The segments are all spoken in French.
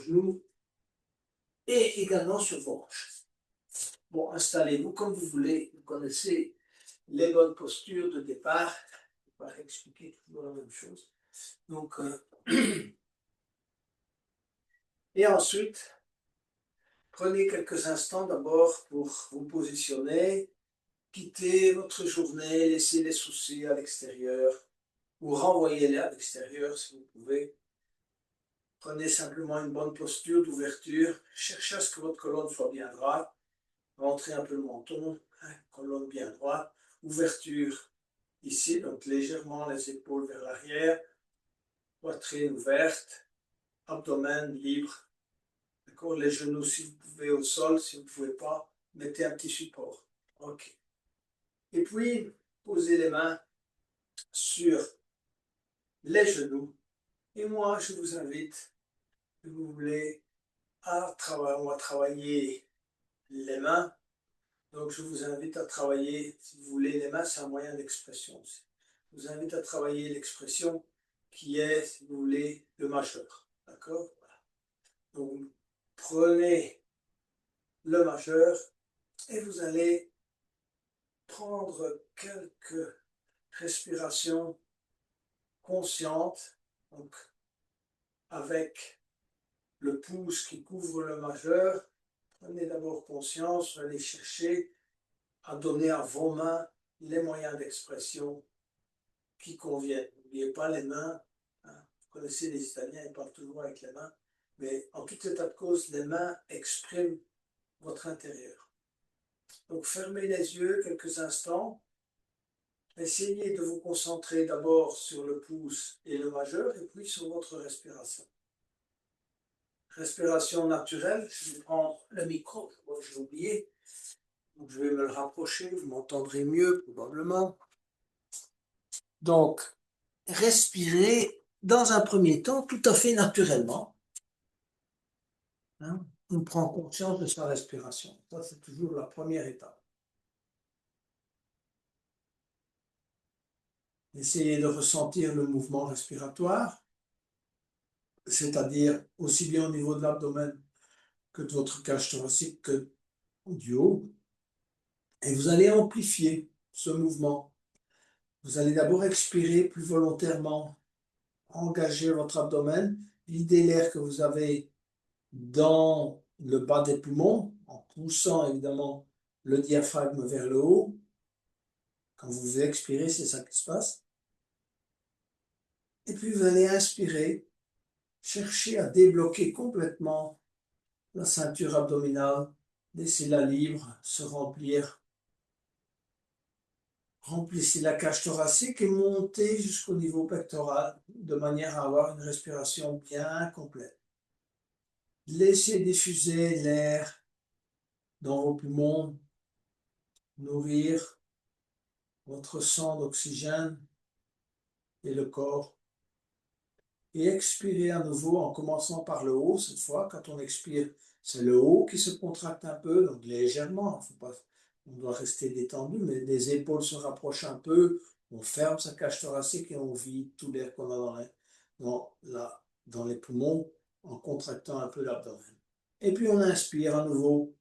genoux et également sur vos hanches. Bon, installez-vous comme vous voulez. Vous connaissez les bonnes postures de départ. Je ne vais pas expliquer toujours la même chose. Donc, et ensuite, prenez quelques instants d'abord pour vous positionner, quittez votre journée, laissez les soucis à l'extérieur ou renvoyez-les à l'extérieur si vous pouvez. Prenez simplement une bonne posture d'ouverture, cherchez à ce que votre colonne soit bien droite, rentrez un peu le menton, colonne bien droite, ouverture ici, donc légèrement les épaules vers l'arrière, poitrine ouverte, abdomen libre. D'accord, les genoux si vous pouvez au sol, si vous ne pouvez pas, mettez un petit support. Ok. Et puis, posez les mains sur les genoux. Et moi, je vous invite, si vous voulez, on va travailler les mains. Donc, je vous invite à travailler, si vous voulez, les mains, c'est un moyen d'expression aussi. Je vous invite à travailler l'expression qui est, si vous voulez, le majeur. D'accord? Voilà. Donc, prenez le majeur et vous allez prendre quelques respirations conscientes, donc avec le pouce qui couvre le majeur. Prenez d'abord conscience, vous allez chercher à donner à vos mains les moyens d'expression qui conviennent. N'oubliez pas les mains, hein. Vous connaissez les Italiens, ils parlent toujours avec les mains, mais en tout état de cause, les mains expriment votre intérieur. Donc fermez les yeux quelques instants, essayez de vous concentrer d'abord sur le pouce et le majeur, et puis sur votre respiration. Respiration naturelle, je vais prendre le micro, j'ai oublié, donc je vais me le rapprocher, vous m'entendrez mieux probablement. Donc, respirez dans un premier temps tout à fait naturellement. Hein, on prend conscience de sa respiration. Ça, c'est toujours la première étape. Essayez de ressentir le mouvement respiratoire, c'est-à-dire aussi bien au niveau de l'abdomen que de votre cage thoracique que du haut. Et vous allez amplifier ce mouvement. Vous allez d'abord expirer plus volontairement, engager votre abdomen, vider l'air que vous avez dans le bas des poumons, en poussant évidemment le diaphragme vers le haut. Quand vous expirez, c'est ça qui se passe. Et puis vous allez inspirer, chercher à débloquer complètement la ceinture abdominale, laissez-la libre, se remplir. Remplissez la cage thoracique et montez jusqu'au niveau pectoral de manière à avoir une respiration bien complète. Laissez diffuser l'air dans vos poumons, nourrir votre sang d'oxygène et le corps. Et expirez à nouveau en commençant par le haut. Cette fois, quand on expire, c'est le haut qui se contracte un peu, donc légèrement. On doit rester détendu, mais les épaules se rapprochent un peu. On ferme sa cage thoracique et on vide tout l'air qu'on a dans les poumons en contractant un peu l'abdomen. Et puis on inspire à nouveau.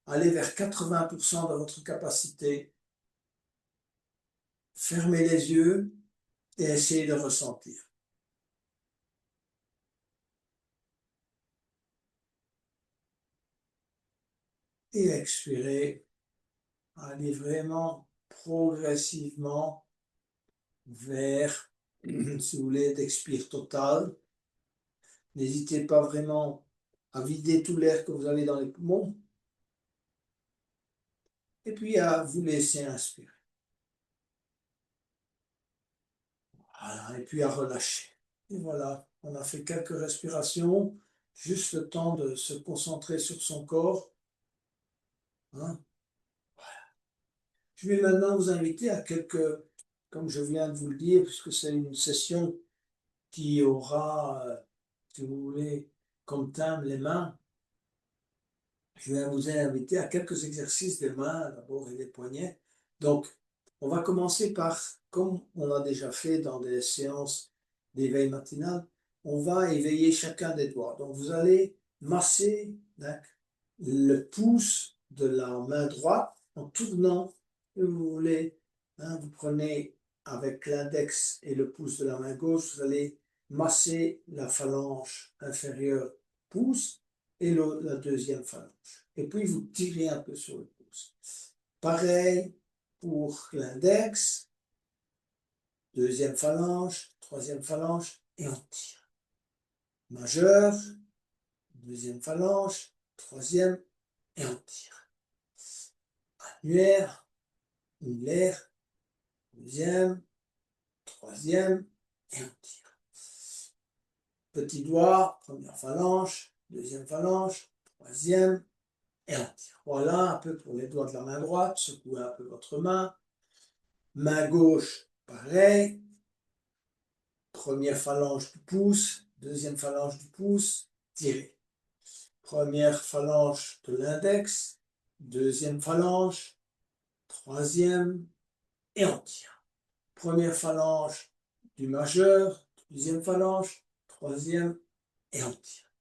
Allez vers 80% de votre capacité. Fermez les yeux et essayez de ressentir. Et expirez. Allez vraiment progressivement vers, si vous voulez, d'expire total. N'hésitez pas vraiment à vider tout l'air que vous avez dans les poumons. Et puis à vous laisser inspirer. Voilà, et puis à relâcher. Et voilà, on a fait quelques respirations, juste le temps de se concentrer sur son corps. Hein? Voilà. Je vais maintenant vous inviter à quelques, comme je viens de vous le dire, puisque c'est une session qui aura, si vous voulez, comme thème les mains, je vais vous inviter à quelques exercices des mains d'abord et des poignets. Donc, on va commencer par, comme on a déjà fait dans des séances d'éveil matinal, on va éveiller chacun des doigts. Donc vous allez masser le pouce de la main droite en tournant, si vous voulez, vous prenez avec l'index et le pouce de la main gauche, vous allez masser la phalange inférieure pouce et la deuxième phalange. Et puis vous tirez un peu sur le pouce. Pareil pour l'index, deuxième phalange, troisième phalange, et on tire. Majeur, deuxième phalange, troisième, et on tire. Annulaire, annulaire, deuxième, troisième, et on tire. Petit doigt, première phalange, deuxième phalange, troisième, et on tire. Voilà un peu pour les doigts de la main droite, secouez un peu votre main. Main gauche, pareil. Première phalange du pouce, deuxième phalange du pouce, tirez. Première phalange de l'index, deuxième phalange, troisième, et on tire. Première phalange du majeur, deuxième phalange, troisième, et on tire.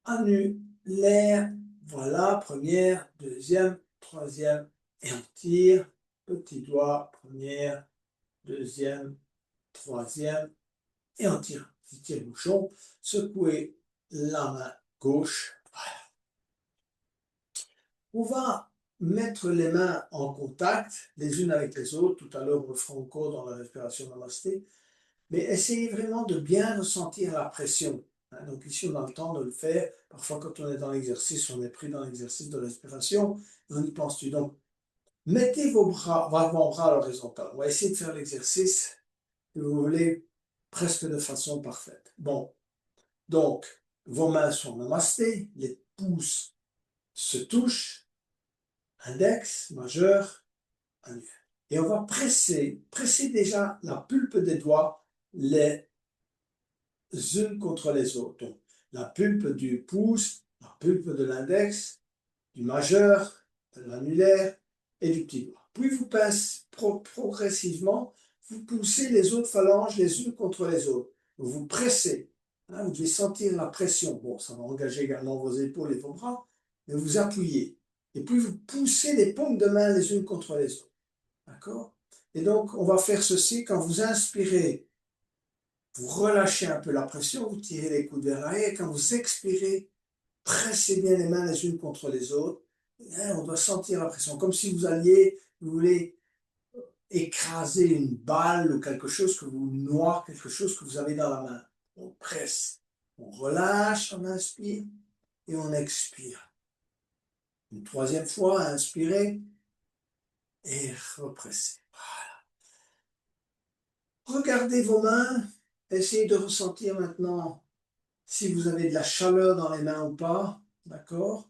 Annulaire, voilà, première, deuxième, troisième, et on tire. Petit doigt, première, deuxième, troisième, et on tire. Vous tirez le bouchon, secouez la main gauche. Voilà. On va mettre les mains en contact les unes avec les autres. Tout à l'heure, on le fera encore dans la respiration namasté. Mais essayez vraiment de bien ressentir la pression. Donc ici, on a le temps de le faire. Parfois, quand on est dans l'exercice, on est pris dans l'exercice de respiration. On y pense plus. Donc, mettez vos bras, vos bras à l'horizontale. On va essayer de faire l'exercice, si vous voulez, presque de façon parfaite. Bon, donc, vos mains sont namasté, les pouces se touchent, index, majeur, annulaire. Et on va presser déjà la pulpe des doigts les unes contre les autres. Donc, la pulpe du pouce, la pulpe de l'index, du majeur, de l'annulaire et du petit doigt. Puis vous pincez progressivement, vous poussez les autres phalanges les unes contre les autres. Vous pressez. Vous devez sentir la pression. Bon, ça va engager également vos épaules et vos bras, mais vous appuyez. Et puis vous poussez les paumes de main les unes contre les autres. D'accord? Et donc, on va faire ceci quand vous inspirez. Vous relâchez un peu la pression, vous tirez les coudes vers l'arrière. Quand vous expirez, pressez bien les mains les unes contre les autres. On doit sentir la pression, comme si vous alliez, vous voulez écraser une balle ou quelque chose que vous noie, quelque chose que vous avez dans la main. On presse, on relâche, on inspire et on expire. Une troisième fois, inspirez et repressez. Voilà. Regardez vos mains, essayez de ressentir maintenant si vous avez de la chaleur dans les mains ou pas, d'accord?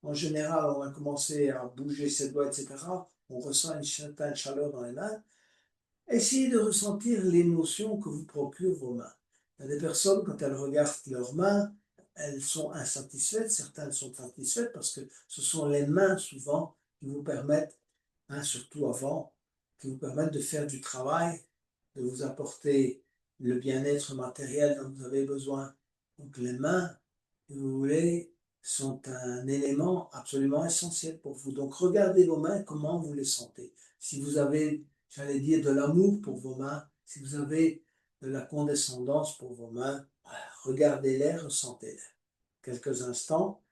En général, on va commencer à bouger ses doigts, etc. On ressent une certaine chaleur dans les mains. Essayez de ressentir l'émotion que vous procurent vos mains. Il y a des personnes, quand elles regardent leurs mains, elles sont insatisfaites, certaines sont satisfaites parce que ce sont les mains souvent qui vous permettent, surtout avant, qui vous permettent de faire du travail, de vous apporter le bien-être matériel dont vous avez besoin. Donc les mains, si vous voulez, sont un élément absolument essentiel pour vous. Donc regardez vos mains, comment vous les sentez. Si vous avez, j'allais dire, de l'amour pour vos mains, si vous avez de la condescendance pour vos mains, regardez-les, ressentez-les. Quelques instants.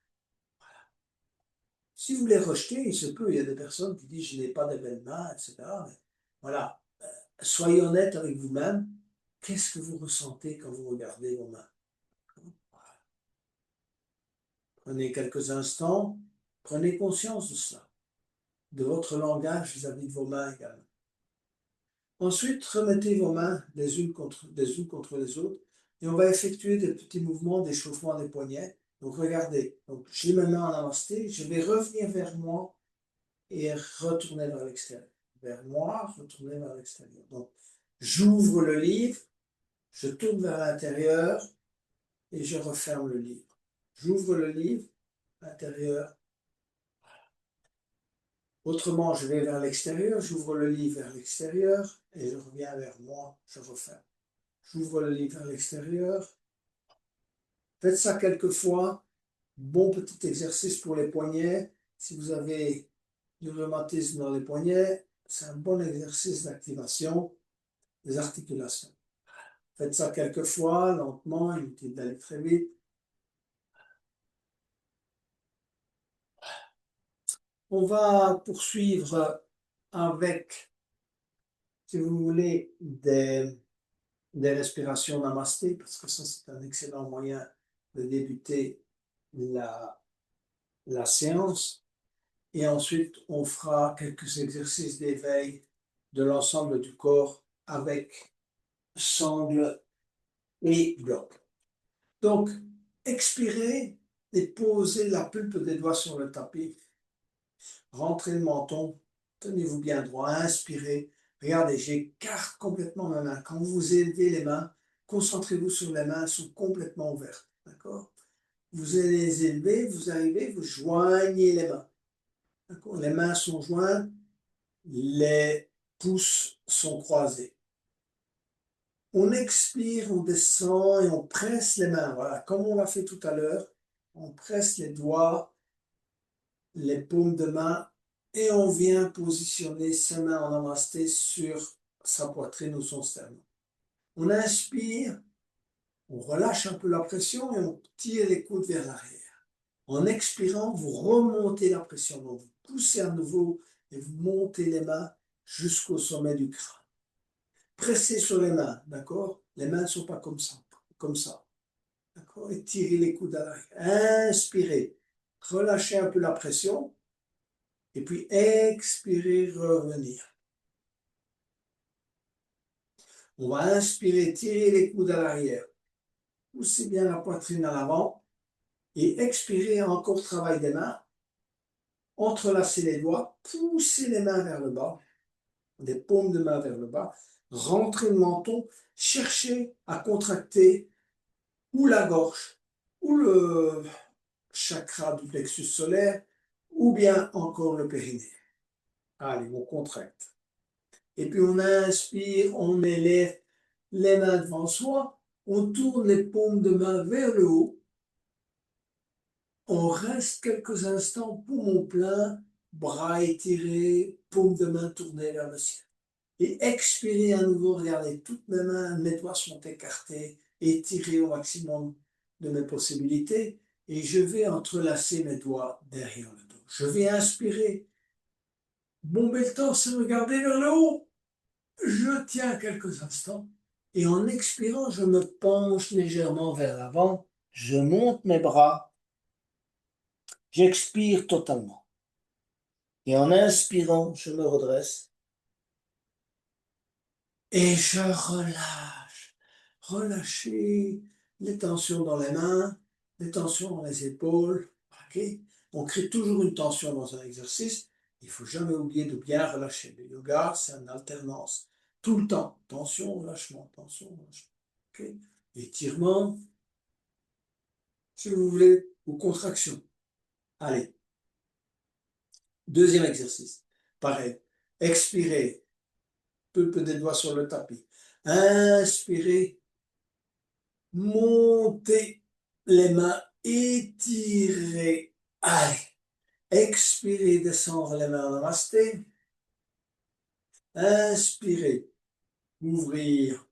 Si vous les rejetez, il se peut, il y a des personnes qui disent je n'ai pas de belles mains, etc. Mais voilà, soyez honnête avec vous-même. Qu'est-ce que vous ressentez quand vous regardez vos mains? Prenez quelques instants, prenez conscience de cela, de votre langage vis-à-vis de vos mains également. Ensuite, remettez vos mains les unes contre les autres et on va effectuer des petits mouvements d'échauffement des poignets. Donc regardez, donc, j'ai mes mains en namasté, je vais revenir vers moi et retourner vers l'extérieur. Vers moi, retourner vers l'extérieur. Donc j'ouvre le livre, je tourne vers l'intérieur et je referme le livre. J'ouvre le livre, l'intérieur. Autrement, je vais vers l'extérieur, j'ouvre le livre vers l'extérieur et je reviens vers moi, je referme. J'ouvre le livre à l'extérieur. Faites ça quelques fois. Bon petit exercice pour les poignets. Si vous avez du rhumatisme dans les poignets, c'est un bon exercice d'activation des articulations. Faites ça quelques fois, lentement, inutile d'aller très vite. On va poursuivre avec, si vous voulez, des respirations namasté, parce que ça, c'est un excellent moyen de débuter la séance. Et ensuite, on fera quelques exercices d'éveil de l'ensemble du corps avec sangle et bloc. Donc, expirez et posez la pulpe des doigts sur le tapis. Rentrez le menton, tenez-vous bien droit, inspirez. Regardez, j'écarte complètement ma main. Quand vous élevez les mains, concentrez-vous sur les mains, elles sont complètement ouvertes. D'accord? Vous allez les élever, vous arrivez, vous joignez les mains. D'accord? Les mains sont jointes, les pouces sont croisés. On expire, on descend et on presse les mains. Voilà, comme on l'a fait tout à l'heure, on presse les doigts, les paumes de main et on vient positionner ses mains en namasté sur sa poitrine ou son sternum. On inspire, on relâche un peu la pression et on tire les coudes vers l'arrière. En expirant, vous remontez la pression, donc vous poussez à nouveau et vous montez les mains jusqu'au sommet du crâne. Pressez sur les mains, d'accord? Les mains ne sont pas comme ça, d'accord? Et tirez les coudes à l'arrière. Inspirez, relâchez un peu la pression et puis expirez, revenir. On va inspirer, tirer les coudes à l'arrière, poussez bien la poitrine à l'avant et expirez, encore travail des mains. Entrelacez les doigts, poussez les mains vers le bas, des paumes de main vers le bas, rentrez le menton, cherchez à contracter ou la gorge, ou le chakra du plexus solaire, ou bien encore le périnée. Allez, on contracte. Et puis on inspire, on élève les mains devant soi, on tourne les paumes de main vers le haut, on reste quelques instants, poumon plein, bras étirés, paumes de main tournées vers le ciel. Et expirez à nouveau, regardez, toutes mes mains, mes doigts sont écartés, étirés au maximum de mes possibilités, et je vais entrelacer mes doigts derrière le dos. Je vais inspirer, bomber le torse et regarder vers le haut. Je tiens quelques instants, et en expirant, je me penche légèrement vers l'avant, je monte mes bras, j'expire totalement. Et en inspirant, je me redresse, et je relâche. Relâchez les tensions dans les mains, les tensions dans les épaules. Okay? On crée toujours une tension dans un exercice. Il ne faut jamais oublier de bien relâcher. Le yoga, c'est une alternance. Tout le temps. Tension, relâchement, tension, relâchement. Okay? Étirement, si vous voulez, ou contraction. Allez. Deuxième exercice. Pareil. Expirez. Peu des doigts sur le tapis. Inspirez. Montez les mains, étirez, allez, expirez, descendre les mains en namasté, inspirez, ouvrir,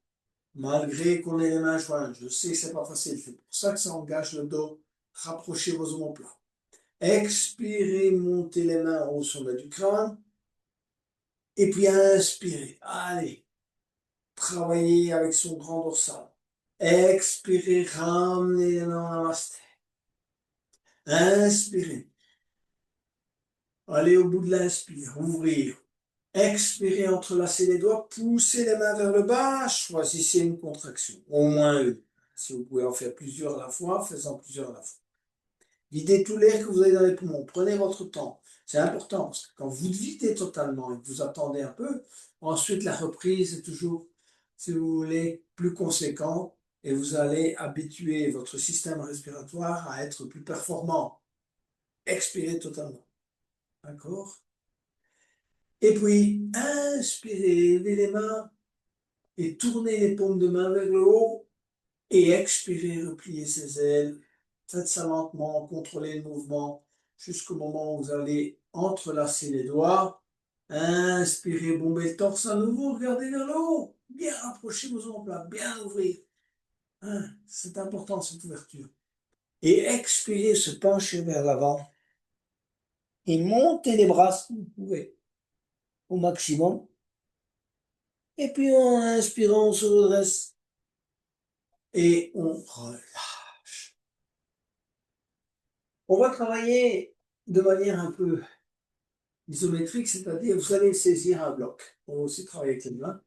malgré qu'on ait les mains jointes, je sais que c'est pas facile, c'est pour ça que ça engage le dos, rapprochez vos omoplates, expirez, montez les mains au sommet du crâne, et puis inspirez, allez, travaillez avec son grand dorsal, expirez, ramenez les mains en namasté. Inspirez. Allez au bout de l'inspire, ouvrir. Expirez, entrelacez les doigts, poussez les mains vers le bas, choisissez une contraction, au moins une. Si vous pouvez en faire plusieurs à la fois, faites-en plusieurs à la fois. Videz tout l'air que vous avez dans les poumons, prenez votre temps. C'est important, parce que quand vous videz totalement et que vous attendez un peu, ensuite la reprise est toujours, si vous voulez, plus conséquente et vous allez habituer votre système respiratoire à être plus performant. Expirez totalement. D'accord? Et puis, inspirez, levez les mains et tournez les paumes de main vers le haut et expirez, repliez ses ailes. Faites ça lentement, contrôlez le mouvement jusqu'au moment où vous allez entrelacer les doigts. Inspirez, bombez le torse à nouveau, regardez vers le haut. Bien rapprochez vos omoplates, bien ouvrir. C'est important cette ouverture. Et expirez, se pencher vers l'avant. Et montez les bras si vous pouvez au maximum. Et puis en inspirant, on se redresse. Et on relâche. On va travailler de manière un peu isométrique, c'est-à-dire vous allez saisir un bloc. On va aussi travailler avec les mains.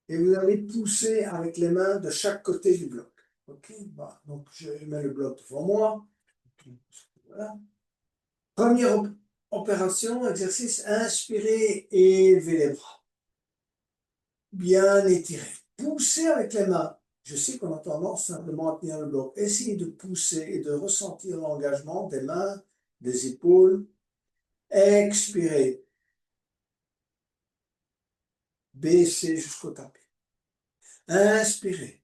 Et vous allez pousser avec les mains de chaque côté du bloc. Ok, voilà. Donc je mets le bloc devant moi. Voilà. Première opération, exercice, inspirez et élevez les bras. Bien étirez. Poussez avec les mains. Je sais qu'on a tendance simplement à tenir le bloc. Essayez de pousser et de ressentir l'engagement des mains, des épaules. Expirez. Baissez jusqu'au tapis. Inspirez.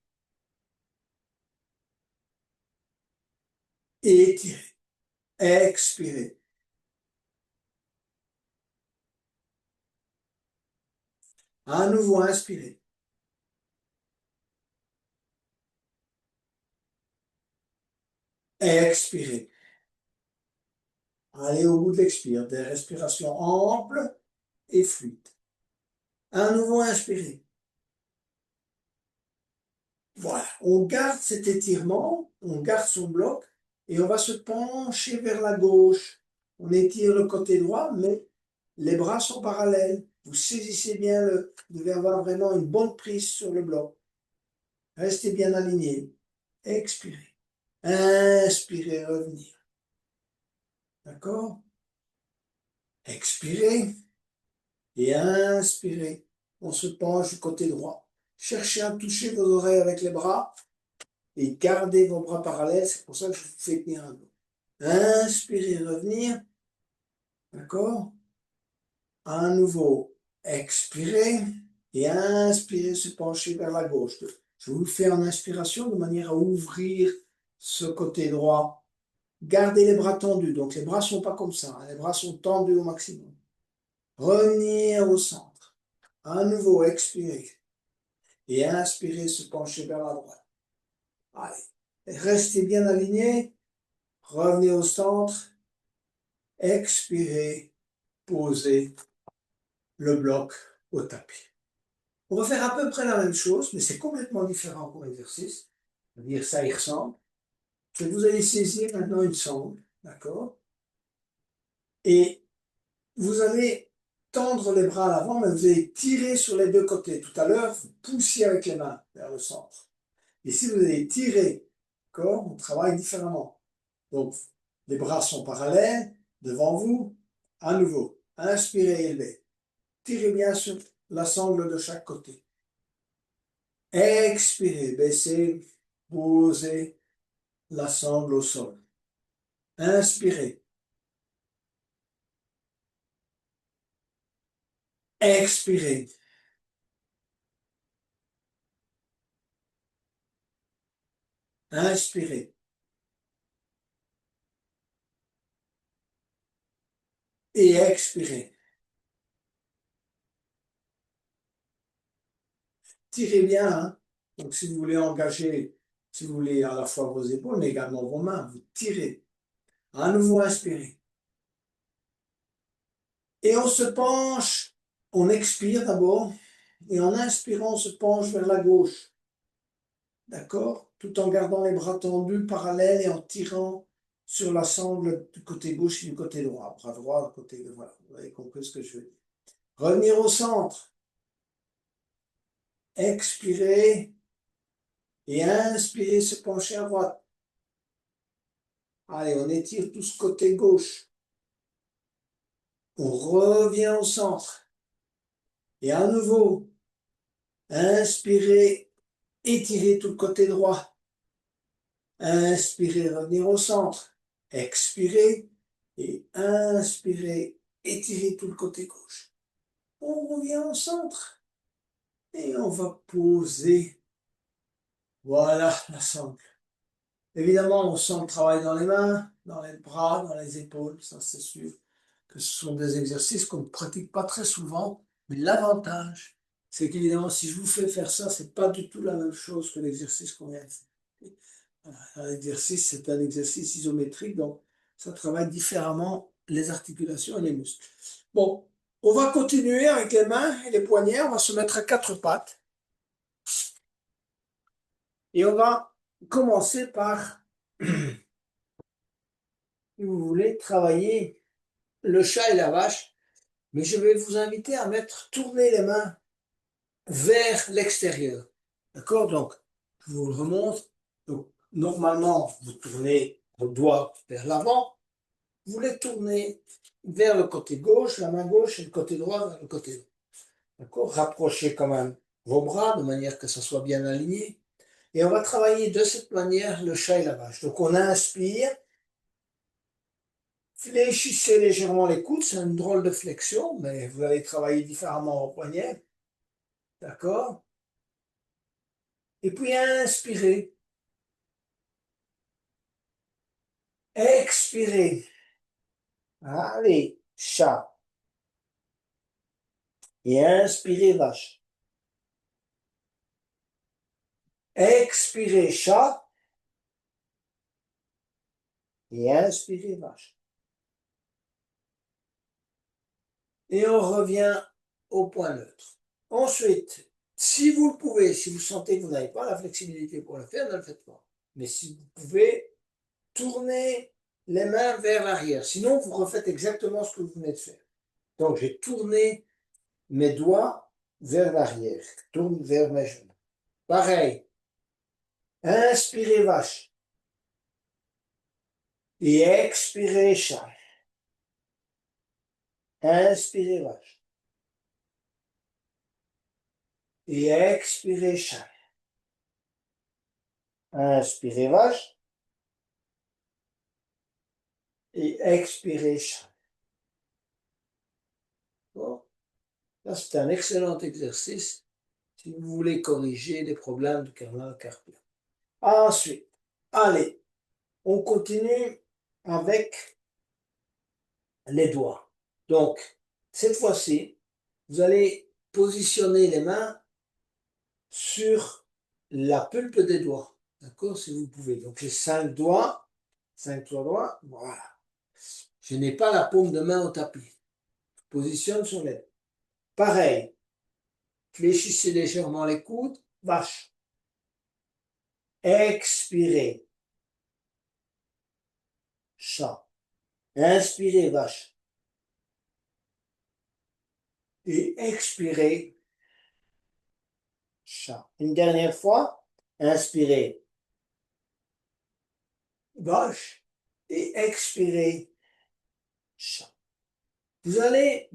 Étirez. Expirez. À nouveau, inspirez. Expirez. Allez au bout de l'expire. Des respirations amples et fluides. À nouveau, inspirez. Voilà. On garde cet étirement, on garde son bloc et on va se pencher vers la gauche. On étire le côté droit, mais les bras sont parallèles. Vous saisissez bien vous devez avoir vraiment une bonne prise sur le bloc. Restez bien aligné. Expirez. Inspirez, revenir. D'accord? Expirez et inspirez. On se penche du côté droit. Cherchez à toucher vos oreilles avec les bras et gardez vos bras parallèles. C'est pour ça que je vous fais tenir un dos. Inspirez, revenir. D'accord? À nouveau, expirez et inspirez, se pencher vers la gauche. Je vous le fais en inspiration de manière à ouvrir ce côté droit. Gardez les bras tendus. Donc les bras ne sont pas comme ça. Les bras sont tendus au maximum. Revenir au centre. À nouveau, expirez. Et inspirez, se pencher vers la droite. Allez. Restez bien alignés. Revenez au centre. Expirez. Posez le bloc au tapis. On va faire à peu près la même chose, mais c'est complètement différent comme exercice. C'est-à-dire, ça y ressemble. C'est que vous allez saisir maintenant une sangle, d'accord? Et vous allez tendre les bras à l'avant, mais vous allez tirer sur les deux côtés. Tout à l'heure, vous poussiez avec les mains vers le centre. Ici, vous allez tirer, d'accord? On travaille différemment. Donc, les bras sont parallèles, devant vous. À nouveau, inspirez, élevez. Tirez bien sur la sangle de chaque côté. Expirez, baissez, posez la sangle au sol. Inspirez. Expirez. Inspirez. Et expirez. Tirez bien, hein. Donc, si vous voulez engager, si vous voulez à la fois vos épaules, mais également vos mains, vous tirez. À nouveau, inspirez. Et on se penche, on expire d'abord, et en inspirant, on se penche vers la gauche. D'accord? Tout en gardant les bras tendus, parallèles, et en tirant sur la sangle du côté gauche et du côté droit. Bras droit, côté gauche. Voilà, vous avez compris ce que je veux dire. Revenir au centre. Expirer. Et inspirer, se pencher à droite. Allez, on étire tout ce côté gauche. On revient au centre. Et à nouveau, inspirez, étirez tout le côté droit. Inspirez, revenir au centre. Expirez et inspirez, étirez tout le côté gauche. On revient au centre. Et on va poser, voilà, la sangle. Évidemment, on sent le travail dans les mains, dans les bras, dans les épaules, ça c'est sûr que ce sont des exercices qu'on ne pratique pas très souvent, mais l'avantage, c'est qu'évidemment, si je vous fais faire ça, c'est pas du tout la même chose que l'exercice qu'on vient de faire. Voilà, un exercice, c'est un exercice isométrique, donc ça travaille différemment les articulations et les muscles. Bon, on va continuer avec les mains et les poignets, on va se mettre à quatre pattes et on va commencer par, si vous voulez, travailler le chat et la vache, mais je vais vous inviter à tourner les mains vers l'extérieur. D'accord? Donc, je vous le remontre. Donc, normalement, vous tournez vos doigts vers l'avant, vous les tournez vers le côté gauche, la main gauche, et le côté droit vers le côté droit. D'accord? Rapprochez quand même vos bras de manière que ça soit bien aligné. Et on va travailler de cette manière le chat et la vache. Donc, on inspire. Fléchissez légèrement les coudes, c'est une drôle de flexion, mais vous allez travailler différemment au poignet. D'accord? Et puis inspirez. Expirez. Allez, chat. Et inspirez, vache. Expirez, chat. Et inspirez, vache. Et on revient au point neutre. Ensuite, si vous le pouvez, si vous sentez que vous n'avez pas la flexibilité pour le faire, ne le faites pas. Mais si vous pouvez, tournez les mains vers l'arrière. Sinon, vous refaites exactement ce que vous venez de faire. Donc, j'ai tourné mes doigts vers l'arrière. Je tourne vers mes genoux. Pareil. Inspirez vache. Et expirez chat. Inspirez vache. Et expirez chat. Inspirez vache. Et expirez chat. Bon. Là, c'est un excellent exercice si vous voulez corriger des problèmes de canal carpien. Ensuite, allez, on continue avec les doigts. Donc, cette fois-ci, vous allez positionner les mains sur la pulpe des doigts. D'accord? Si vous pouvez. Donc, j'ai 5 doigts. 5 doigts. Voilà. Je n'ai pas la paume de main au tapis. Je positionne sur les doigts. Pareil. Fléchissez légèrement les coudes. Vache. Expirez. Chat. Inspirez, vache. Et expirez, chat. Une dernière fois. Inspirez, vache. Et expirez, chat. Vous allez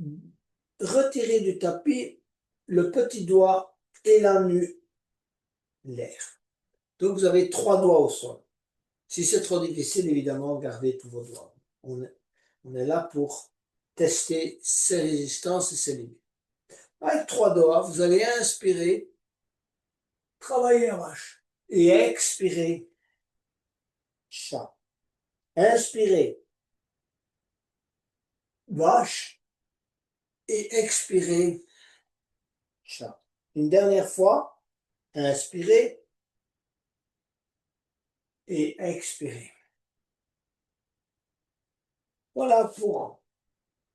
retirer du tapis le petit doigt et l'annulaire. Donc vous avez 3 doigts au sol. Si c'est trop difficile, évidemment, gardez tous vos doigts. On est là pour tester ses résistances et ses limites. Avec 3 doigts, vous allez inspirer, travailler la vache. Et expirer, chat. Inspirez, vache. Et expirer, chat. Une dernière fois, inspirez et expirez. Voilà pour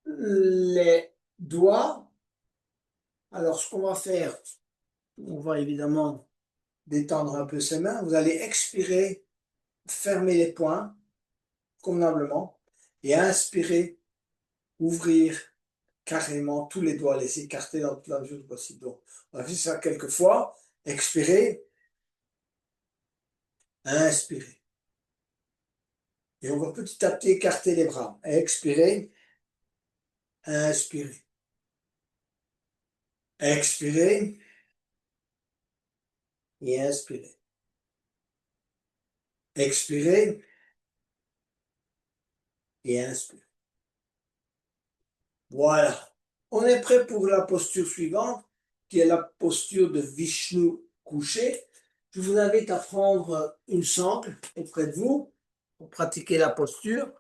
les doigts. Alors, ce qu'on va faire, on va évidemment détendre un peu ses mains. Vous allez expirer, fermer les poings convenablement et inspirer, ouvrir carrément tous les doigts, les écarter dans toute la mesure possible. Donc, on va faire ça quelques fois. Expirer, inspirer. Et on va petit à petit écarter les bras. Expirer, inspirer. Expirer et inspirer. Expirer et inspirer. Voilà. On est prêt pour la posture suivante. qui est la posture de Vishnu couché. Je vous invite à prendre une sangle auprès de vous pour pratiquer la posture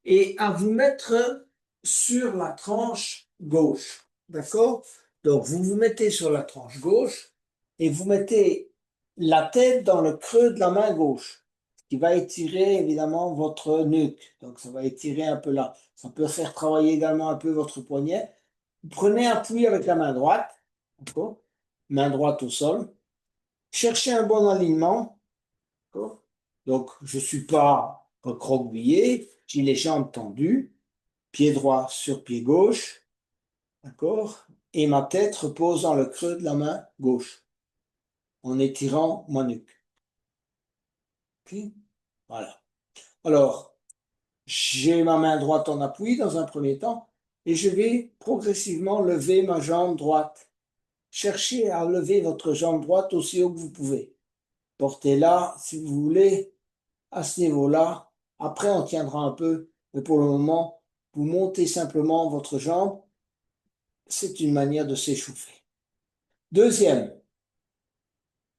et à vous mettre sur la tranche gauche. D'accord? Donc, vous vous mettez sur la tranche gauche et vous mettez la tête dans le creux de la main gauche, ce qui va étirer évidemment votre nuque. Donc, ça va étirer un peu là. Ça peut faire travailler également un peu votre poignet. Vous prenez appui avec la main droite, d'accord? Main droite au sol. Cherchez un bon alignement. D'accord? Donc, je ne suis pas recroquevillé, j'ai les jambes tendues, pied droit sur pied gauche, d'accord? Et ma tête repose dans le creux de la main gauche, en étirant ma nuque. Okay? Voilà. Alors, j'ai ma main droite en appui dans un premier temps, et je vais progressivement lever ma jambe droite. Cherchez à lever votre jambe droite aussi haut que vous pouvez. Portez-la, si vous voulez, à ce niveau-là. Après, on tiendra un peu, mais pour le moment, vous montez simplement votre jambe. C'est une manière de s'échauffer. Deuxième,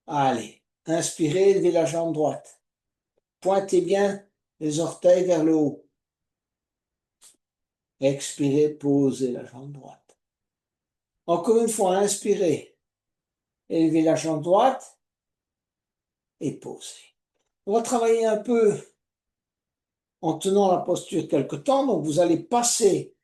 allez, inspirez, levez la jambe droite. Pointez bien les orteils vers le haut. Expirez, posez la jambe droite. Encore une fois, inspirez, élevez la jambe droite et posez. On va travailler un peu en tenant la posture quelque temps, donc vous allez passer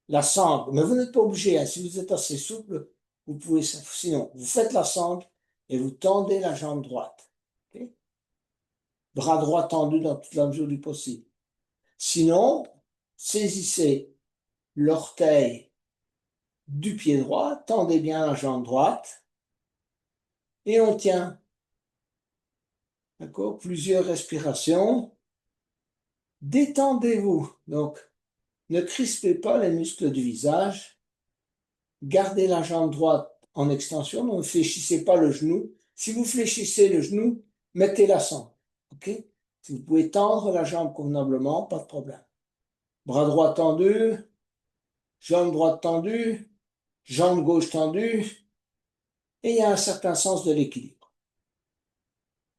la sangle, mais vous n'êtes pas obligé, hein. Si vous êtes assez souple, vous pouvez, sinon, vous faites la sangle et vous tendez la jambe droite. Okay? Bras droit tendu dans toute la mesure du possible. Sinon, saisissez l'orteil du pied droit, tendez bien la jambe droite et on tient. D'accord? Plusieurs respirations. Détendez-vous. Donc, ne crispez pas les muscles du visage. Gardez la jambe droite en extension, ne fléchissez pas le genou. Si vous fléchissez le genou, mettez la sangle. Okay? Si vous pouvez tendre la jambe convenablement, pas de problème. Bras droit tendu, jambe droite tendue, jambe gauche tendue, et il y a un certain sens de l'équilibre.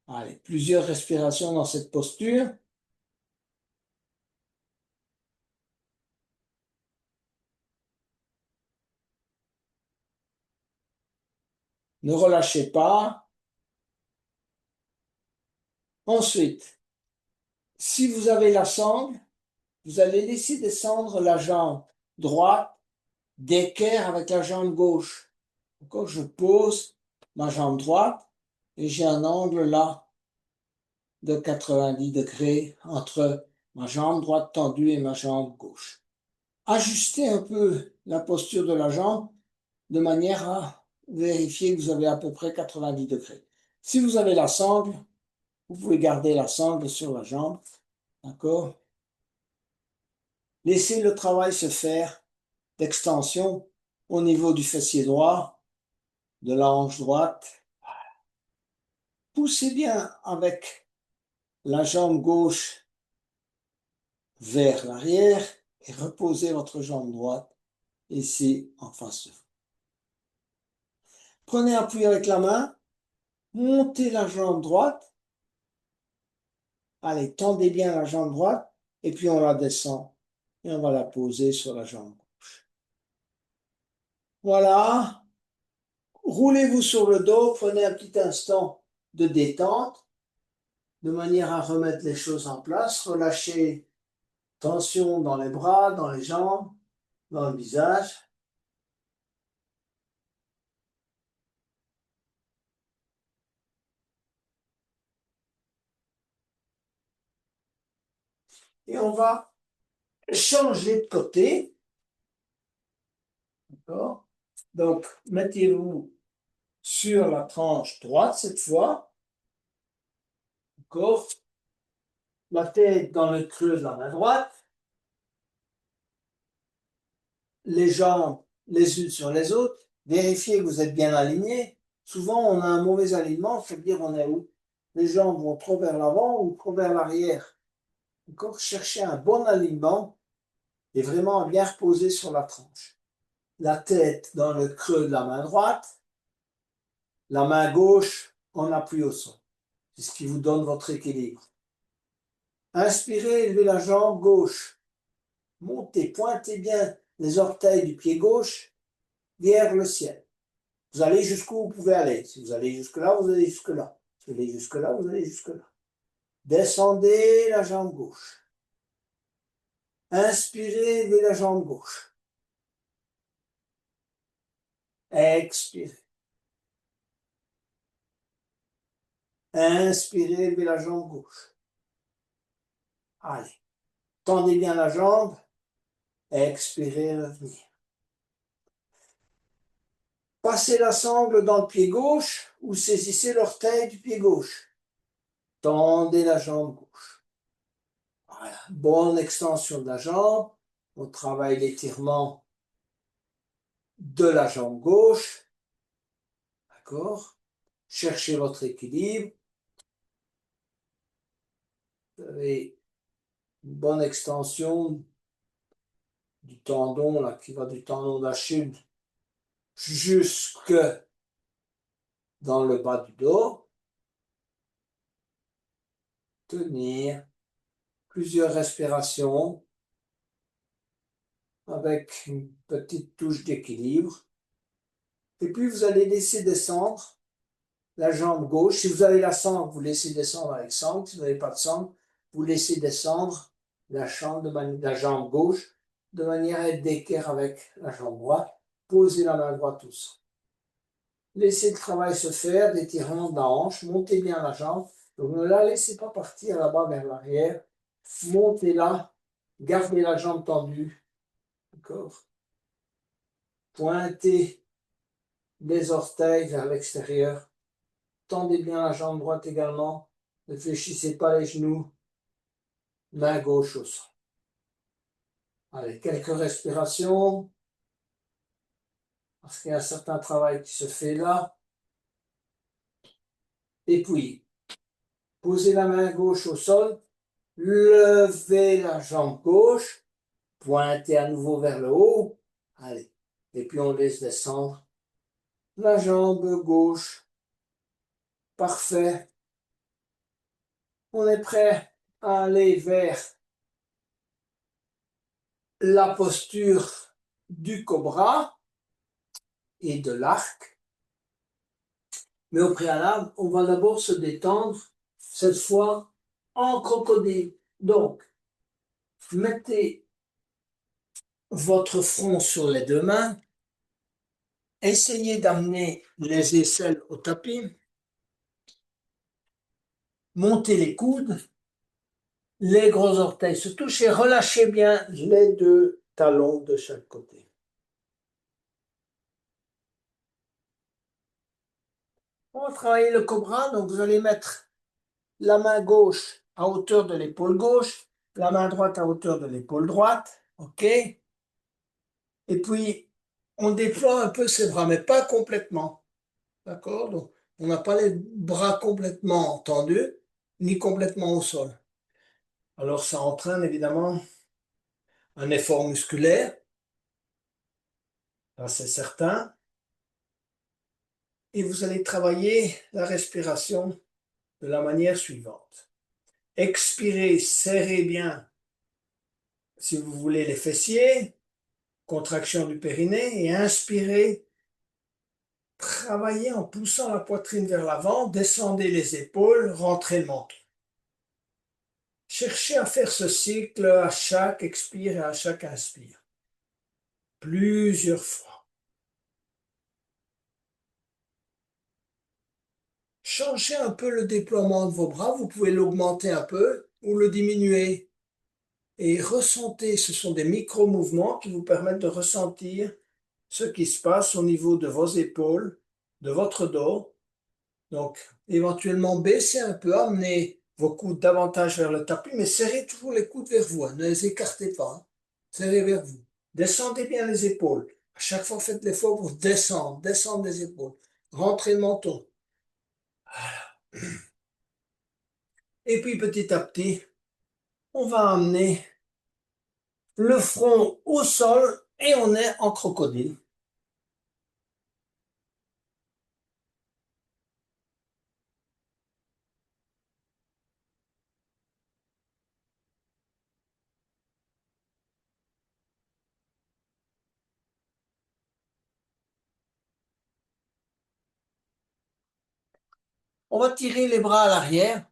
Allez, plusieurs respirations dans cette posture. Ne relâchez pas. Ensuite, si vous avez la sangle, vous allez laisser descendre la jambe droite d'équerre avec la jambe gauche. Encore, je pose ma jambe droite et j'ai un angle là de 90 degrés entre ma jambe droite tendue et ma jambe gauche. Ajustez un peu la posture de la jambe de manière à vérifier que vous avez à peu près 90 degrés. Si vous avez la sangle, vous pouvez garder la sangle sur la jambe. D'accord? Laissez le travail se faire d'extension au niveau du fessier droit, de la hanche droite. Poussez bien avec la jambe gauche vers l'arrière et reposez votre jambe droite ici en face de vous. Prenez appui avec la main, montez la jambe droite. Allez, tendez bien la jambe droite et puis on la descend et on va la poser sur la jambe gauche. Voilà. Roulez-vous sur le dos, prenez un petit instant de détente de manière à remettre les choses en place. Relâchez tension dans les bras, dans les jambes, dans le visage. Et on va changer de côté. D'accord? Donc, mettez-vous sur la tranche droite cette fois. D'accord? La tête dans le creux de la main droite. Les jambes les unes sur les autres. Vérifiez que vous êtes bien alignés. Souvent, on a un mauvais alignement, c'est-à-dire on est où? Les jambes vont trop vers l'avant ou trop vers l'arrière. D'accord? Cherchez un bon alignement et vraiment bien reposer sur la tranche. La tête dans le creux de la main droite. La main gauche en appui au sol. C'est ce qui vous donne votre équilibre. Inspirez, élevez la jambe gauche. Montez, pointez bien les orteils du pied gauche vers le ciel. Vous allez jusqu'où vous pouvez aller. Si vous allez jusque-là, vous allez jusque-là. Si vous allez jusque-là, vous allez jusque-là. Descendez la jambe gauche. Inspirez, élevez la jambe gauche. Expirez. Inspirez, élevez la jambe gauche. Allez. Tendez bien la jambe. Expirez, revenez. Passez la sangle dans le pied gauche ou saisissez l'orteil du pied gauche. Tendez la jambe gauche. Voilà. Bonne extension de la jambe. On travaille l'étirement de la jambe gauche. D'accord? Cherchez votre équilibre. Vous avez une bonne extension du tendon là, qui va du tendon d'Achille jusque dans le bas du dos. Tenir plusieurs respirations avec une petite touche d'équilibre. Et puis vous allez laisser descendre la jambe gauche. Si vous avez la sangle, vous laissez descendre avec sangle. Si vous n'avez pas de sangle, vous laissez descendre la jambe gauche de manière à être d'équerre avec la jambe droite. Posez la main droite au sol. Laissez le travail se faire, d'étirement de la hanche. Montez bien la jambe. Donc ne la laissez pas partir là-bas vers l'arrière. Montez-la. Gardez la jambe tendue. D'accord? Pointez les orteils vers l'extérieur. Tendez bien la jambe droite également. Ne fléchissez pas les genoux. Main gauche au sol. Allez, quelques respirations. Parce qu'il y a un certain travail qui se fait là. Et puis, posez la main gauche au sol. Levez la jambe gauche. Pointez à nouveau vers le haut. Allez. Et puis on laisse descendre la jambe gauche. Parfait. On est prêt à aller vers la posture du cobra et de l'arc. Mais au préalable, on va d'abord se détendre, cette fois en crocodile. Donc, mettez votre front sur les deux mains. Essayez d'amener les aisselles au tapis. Montez les coudes. Les gros orteils se touchent et relâchez bien les deux talons de chaque côté. On va travailler le cobra, donc vous allez mettre la main gauche à hauteur de l'épaule gauche, la main droite à hauteur de l'épaule droite, ok? Et puis, on déploie un peu ses bras, mais pas complètement, d'accord? Donc, on n'a pas les bras complètement tendus, ni complètement au sol. Alors, ça entraîne évidemment un effort musculaire, ça c'est certain. Et vous allez travailler la respiration de la manière suivante. Expirez, serrez bien, si vous voulez, les fessiers, contraction du périnée, et inspirez, travaillez en poussant la poitrine vers l'avant, descendez les épaules, rentrez le menton. Cherchez à faire ce cycle à chaque expire et à chaque inspire. Plusieurs fois. Changez un peu le déploiement de vos bras, vous pouvez l'augmenter un peu ou le diminuer. Et ressentez, ce sont des micro-mouvements qui vous permettent de ressentir ce qui se passe au niveau de vos épaules, de votre dos. Donc, éventuellement, baissez un peu, amenez vos coudes davantage vers le tapis, mais serrez toujours les coudes vers vous, hein, ne les écartez pas, hein. Serrez vers vous. Descendez bien les épaules. À chaque fois, faites l'effort pour descendre les épaules. Rentrez le menton. Voilà. Et puis, petit à petit, on va amener le front au sol et on est en crocodile. On va tirer les bras à l'arrière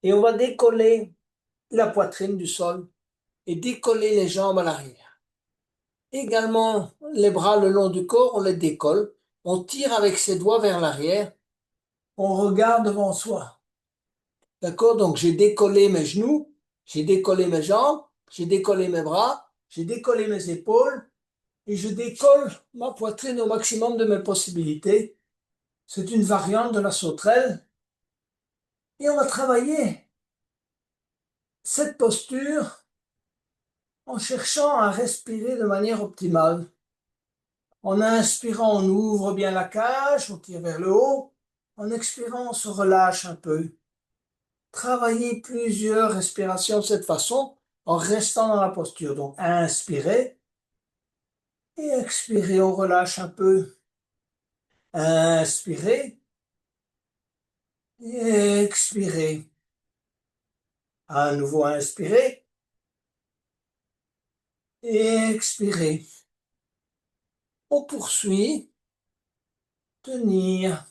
et on va décoller la poitrine du sol et décoller les jambes à l'arrière. Également, les bras le long du corps, on les décolle. On tire avec ses doigts vers l'arrière. On regarde devant soi. D'accord? Donc, j'ai décollé mes genoux, j'ai décollé mes jambes, j'ai décollé mes bras, j'ai décollé mes épaules et je décolle ma poitrine au maximum de mes possibilités. C'est une variante de la sauterelle. Et on va travailler cette posture en cherchant à respirer de manière optimale. En inspirant, on ouvre bien la cage, on tire vers le haut. En expirant, on se relâche un peu. Travaillez plusieurs respirations de cette façon en restant dans la posture. Donc, inspirez et expirez, on relâche un peu. Inspirez et expirez. À nouveau, inspirez et expirez. On poursuit. Tenir.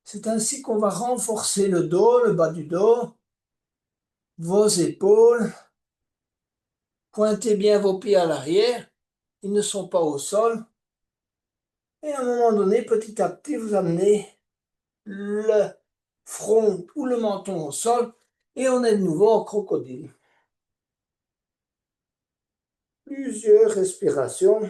C'est ainsi qu'on va renforcer le dos, le bas du dos, vos épaules. Pointez bien vos pieds à l'arrière. Ils ne sont pas au sol. Et à un moment donné, petit à petit, vous amenez le front ou le menton au sol. Et on est de nouveau en crocodile. Plusieurs respirations.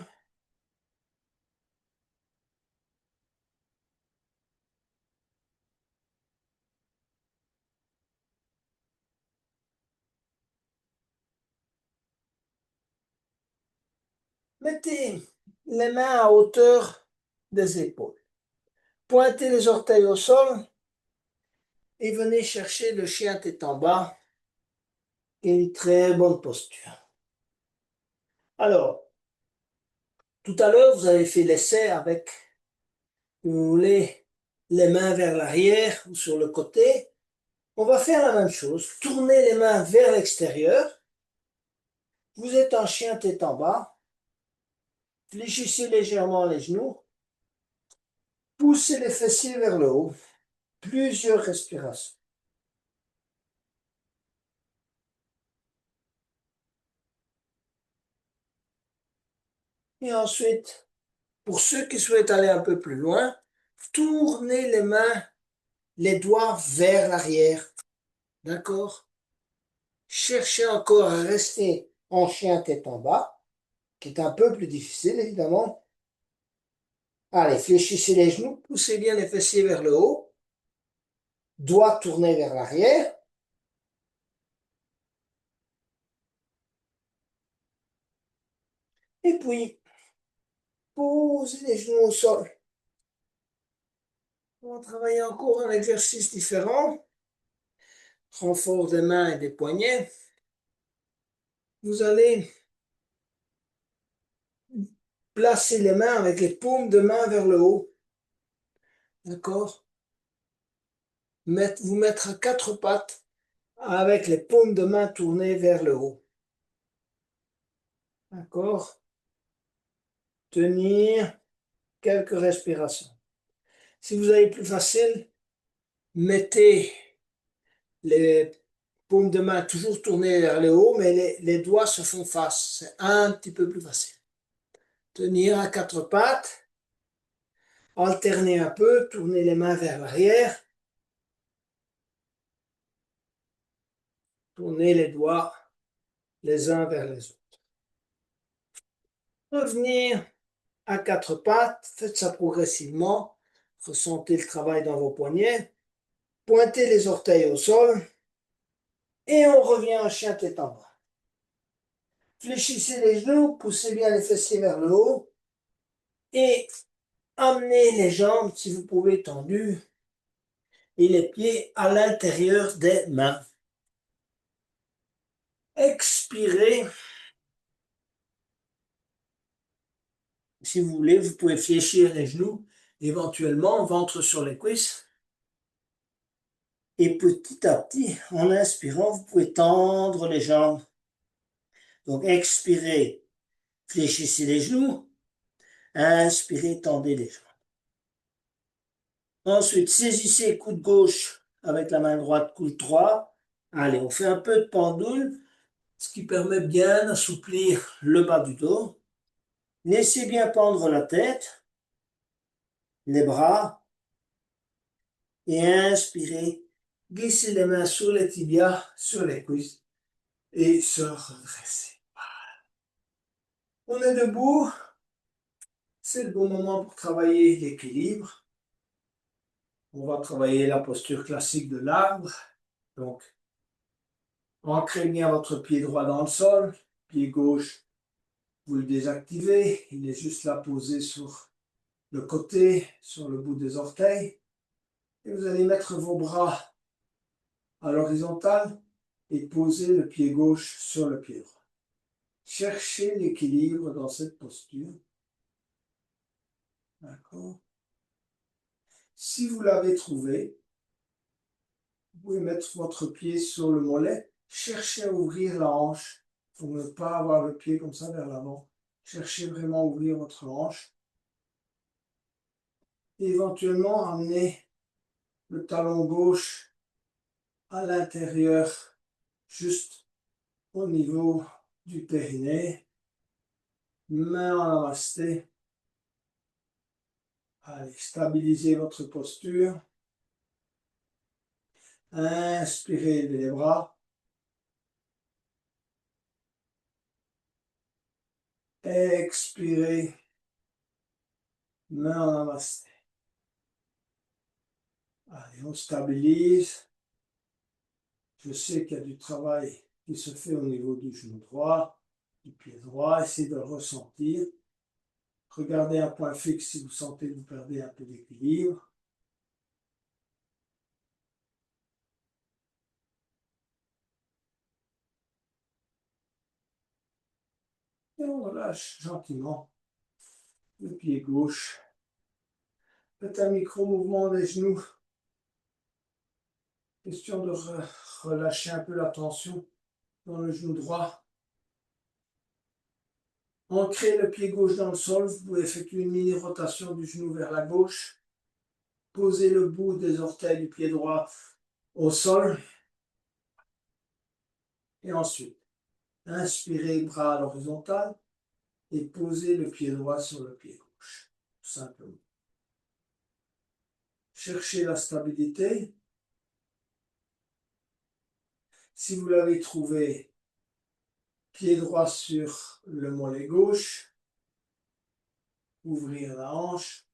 Mettez les mains à hauteur des épaules. Pointez les orteils au sol et venez chercher le chien tête en bas. Et une très bonne posture. Alors, tout à l'heure, vous avez fait l'essai avec, si vous voulez, les mains vers l'arrière ou sur le côté. On va faire la même chose. Tournez les mains vers l'extérieur. Vous êtes en chien tête en bas. Fléchissez légèrement les genoux. Poussez les fessiers vers le haut. Plusieurs respirations. Et ensuite, pour ceux qui souhaitent aller un peu plus loin, tournez les mains, les doigts vers l'arrière. D'accord? Cherchez encore à rester en chien tête en bas, qui est un peu plus difficile évidemment. Allez, fléchissez les genoux, poussez bien les fessiers vers le haut, doigts tournés vers l'arrière. Et puis, posez les genoux au sol. On va travailler encore un exercice différent. Renfort des mains et des poignets. Vous allez placer les mains avec les paumes de main vers le haut. D'accord? Vous mettre à quatre pattes avec les paumes de main tournées vers le haut. D'accord? Tenir quelques respirations. Si vous avez plus facile, mettez les paumes de main toujours tournées vers le haut, mais les doigts se font face. C'est un petit peu plus facile. Tenir à quatre pattes, alterner un peu, tourner les mains vers l'arrière, tourner les doigts les uns vers les autres. Revenir à quatre pattes, faites ça progressivement. Ressentez le travail dans vos poignets. Pointez les orteils au sol. Et on revient en chien tête en bas. Fléchissez les genoux, poussez bien les fessiers vers le haut. Et amenez les jambes, si vous pouvez, tendues. Et les pieds à l'intérieur des mains. Expirez. Si vous voulez, vous pouvez fléchir les genoux, éventuellement, ventre sur les cuisses. Et petit à petit, en inspirant, vous pouvez tendre les jambes. Donc, expirez, fléchissez les genoux. Inspirez, tendez les jambes. Ensuite, saisissez coude gauche avec la main droite, coude droit. Allez, on fait un peu de pendule, ce qui permet bien d'assouplir le bas du dos. Laissez bien pendre la tête, les bras, et inspirez. Glissez les mains sur les tibias, sur les cuisses, et se redresser. On est debout, c'est le bon moment pour travailler l'équilibre. On va travailler la posture classique de l'arbre. Donc, ancrez bien votre pied droit dans le sol, pied gauche, vous le désactivez, il est juste là posé sur le côté, sur le bout des orteils. Et vous allez mettre vos bras à l'horizontale et poser le pied gauche sur le pied droit. Cherchez l'équilibre dans cette posture. D'accord. Si vous l'avez trouvé, vous pouvez mettre votre pied sur le mollet. Cherchez à ouvrir la hanche pour ne pas avoir le pied comme ça vers l'avant. Cherchez vraiment à ouvrir votre hanche. Et éventuellement, amenez le talon gauche à l'intérieur, juste au niveau du périnée. Main en namasté. Allez, stabilisez votre posture. Inspirez, levez les bras. Expirez, main en namasté. Allez, on stabilise. Je sais qu'il y a du travail qui se fait au niveau du genou droit, du pied droit. Essayez de le ressentir. Regardez un point fixe si vous sentez que vous perdez un peu d'équilibre. Et on relâche gentiment le pied gauche. Faites un micro-mouvement des genoux. Question de relâcher un peu la tension dans le genou droit. Ancrez le pied gauche dans le sol. Vous pouvez effectuer une mini rotation du genou vers la gauche. Posez le bout des orteils du pied droit au sol. Et ensuite, inspirez, bras à l'horizontale. Et posez le pied droit sur le pied gauche. Tout simplement. Cherchez la stabilité. Si vous l'avez trouvé, pied droit sur le mollet gauche. Ouvrir la hanche.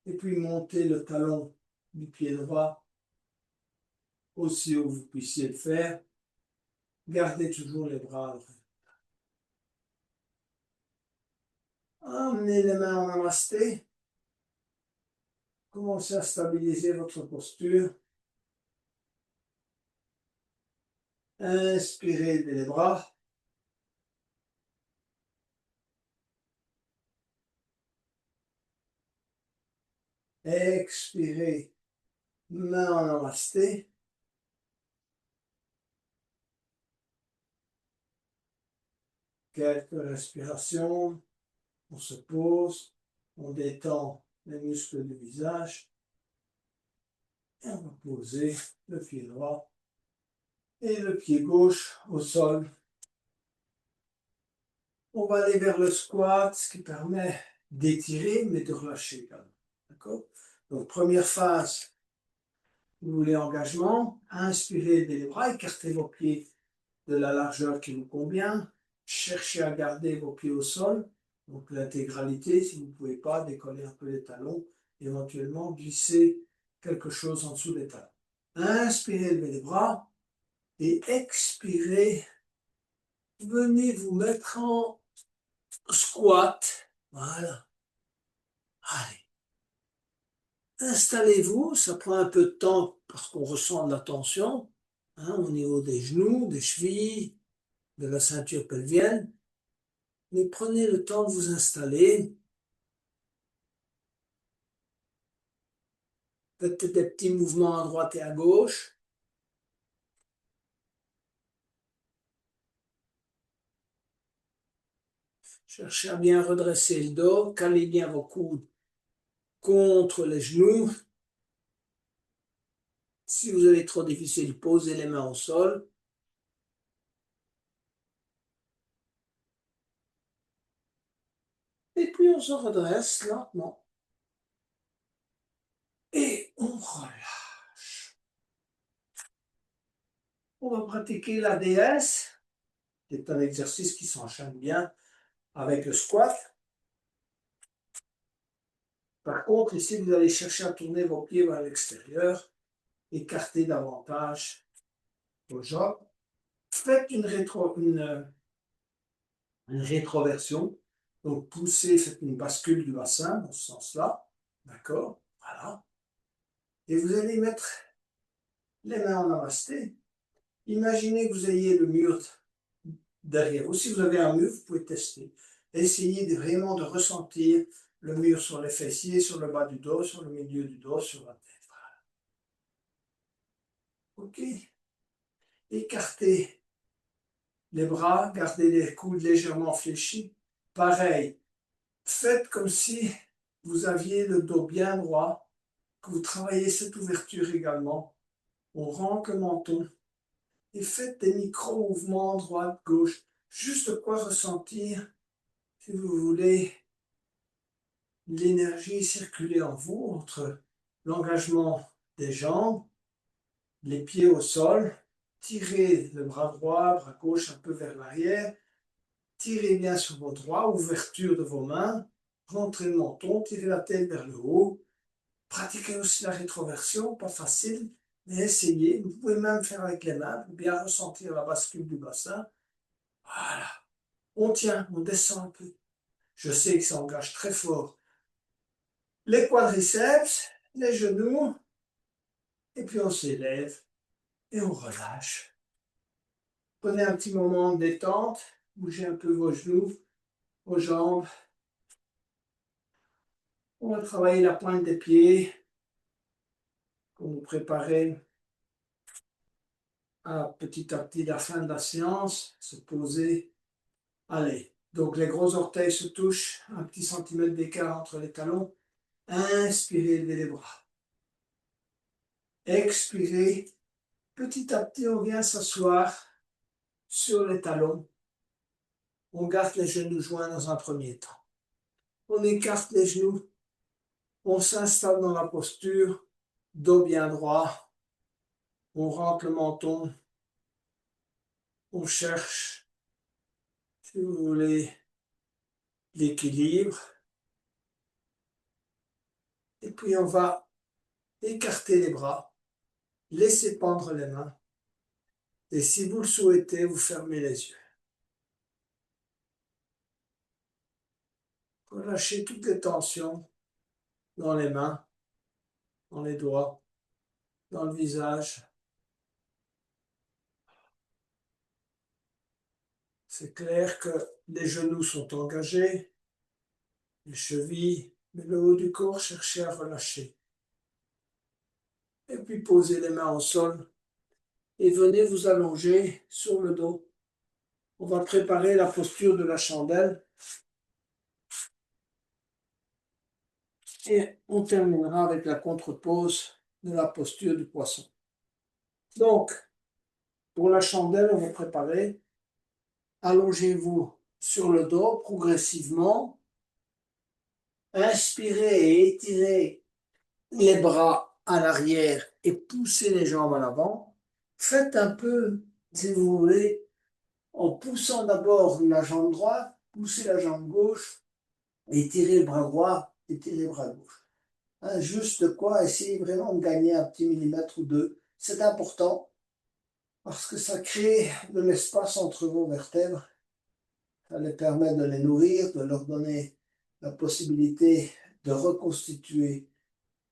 Et puis monter le talon du pied droit aussi haut que vous puissiez le faire. Gardez toujours les bras à l'horizontale. Amenez les mains en namasté. Commencez à stabiliser votre posture. Inspirez, levez les bras. Expirez, main en namasté. Quelques respirations. On se pose. On détend les muscles du visage. Et on va poser le pied droit et le pied gauche au sol. On va aller vers le squat, ce qui permet d'étirer, mais de relâcher quand même. D'accord? Donc, première phase, vous voulez engagement. Inspirez les bras, écartez vos pieds de la largeur qui vous convient. Cherchez à garder vos pieds au sol. Donc, l'intégralité, si vous ne pouvez pas, décoller un peu les talons. Éventuellement, glisser quelque chose en dessous des talons. Inspirez, levez les bras. Et expirez, venez vous mettre en squat. Voilà. Allez. Installez-vous, ça prend un peu de temps parce qu'on ressent de la tension au niveau des genoux, des chevilles, de la ceinture pelvienne. Mais prenez le temps de vous installer. Faites des petits mouvements à droite et à gauche. Cherchez à bien redresser le dos, calez bien vos coudes contre les genoux. Si vous avez trop difficile, posez les mains au sol. Et puis on se redresse lentement. Et on relâche. On va pratiquer la DS, qui est un exercice qui s'enchaîne bien avec le squat. Par contre, ici, vous allez chercher à tourner vos pieds vers l'extérieur, écarter davantage vos jambes. Faites une rétroversion. Donc, poussez, faites une bascule du bassin dans ce sens-là. D'accord? Voilà. Et vous allez mettre les mains en namasté. Imaginez que vous ayez le mur derrière vous. Si vous avez un mur, vous pouvez tester. Essayez vraiment de ressentir le mur sur les fessiers, sur le bas du dos, sur le milieu du dos, sur la tête. Voilà. OK. Écartez les bras, gardez les coudes légèrement fléchis. Pareil, faites comme si vous aviez le dos bien droit, que vous travaillez cette ouverture également. On rentre le menton et faites des micro-mouvements droite-gauche, juste de quoi ressentir, si vous voulez, l'énergie circuler en vous entre l'engagement des jambes, les pieds au sol, tirez le bras droit, bras gauche un peu vers l'arrière, tirez bien sur vos doigts, ouverture de vos mains, rentrez le menton, tirez la tête vers le haut. Pratiquez aussi la rétroversion, pas facile, mais essayez. Vous pouvez même faire avec les mains pour bien ressentir la bascule du bassin. Voilà. On tient, on descend un peu. Je sais que ça engage très fort les quadriceps, les genoux, et puis on s'élève et on relâche. Prenez un petit moment de détente, bougez un peu vos genoux, vos jambes. On va travailler la pointe des pieds pour nous préparer à petit la fin de la séance, se poser. Allez, donc les gros orteils se touchent, un petit centimètre d'écart entre les talons. Inspirez, levez les bras. Expirez, petit à petit on vient s'asseoir sur les talons. On garde les genoux joints dans un premier temps. On écarte les genoux, on s'installe dans la posture, dos bien droit, on rentre le menton, on cherche, si vous voulez, l'équilibre. Et puis on va écarter les bras, laisser pendre les mains. Et si vous le souhaitez, vous fermez les yeux. Relâchez toutes les tensions dans les mains, dans les doigts, dans le visage. C'est clair que les genoux sont engagés, les chevilles, mais le haut du corps, cherchez à relâcher. Et puis posez les mains au sol et venez vous allonger sur le dos. On va préparer la posture de la chandelle et on terminera avec la contre-pose de la posture du poisson. Donc, pour la chandelle, on va préparer. Allongez-vous sur le dos progressivement. Inspirez et étirez les bras à l'arrière et poussez les jambes à l'avant. Faites un peu, si vous voulez, en poussant d'abord la jambe droite, poussez la jambe gauche, étirez le bras droit, étirez le bras gauche. Hein, juste de quoi essayer vraiment de gagner un petit millimètre ou deux. C'est important parce que ça crée de l'espace entre vos vertèbres. Ça les permet de les nourrir, de leur donner la possibilité de reconstituer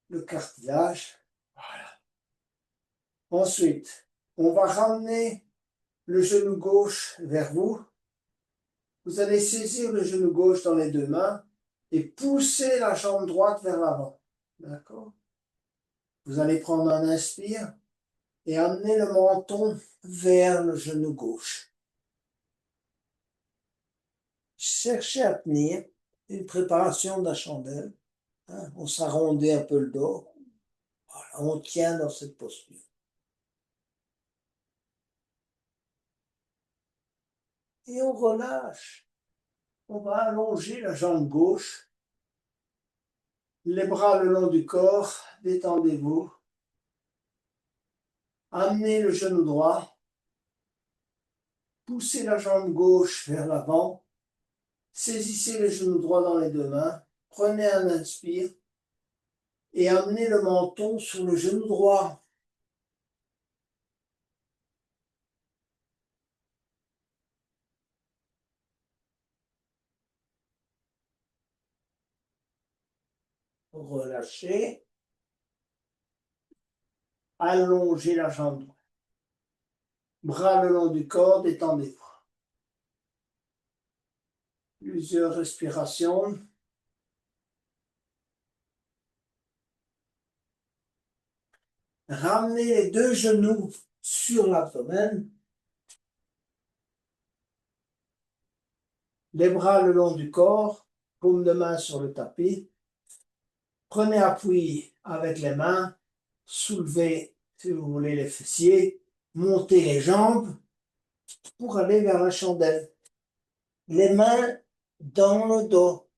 le cartilage. Voilà. Ensuite, on va ramener le genou gauche vers vous. Vous allez saisir le genou gauche dans les deux mains et pousser la jambe droite vers l'avant. D'accord? Vous allez prendre un inspire et amener le menton vers le genou gauche. Cherchez à tenir une préparation de la chandelle Hein, on s'arrondit un peu le dos. Voilà, on tient dans cette posture. Et on relâche. On va allonger la jambe gauche, les bras le long du corps, détendez-vous. Amenez le genou droit, poussez la jambe gauche vers l'avant, saisissez le genou droit dans les deux mains, prenez un inspire et amenez le menton sur le genou droit. Relâchez, allongez la jambe droite. Bras le long du corps, détendez-vous. Plusieurs respirations. Ramenez les deux genoux sur l'abdomen. Les bras le long du corps, paume de main sur le tapis. Prenez appui avec les mains. Soulevez, si vous voulez, les fessiers. Montez les jambes pour aller vers la chandelle. Les mains dans le dos.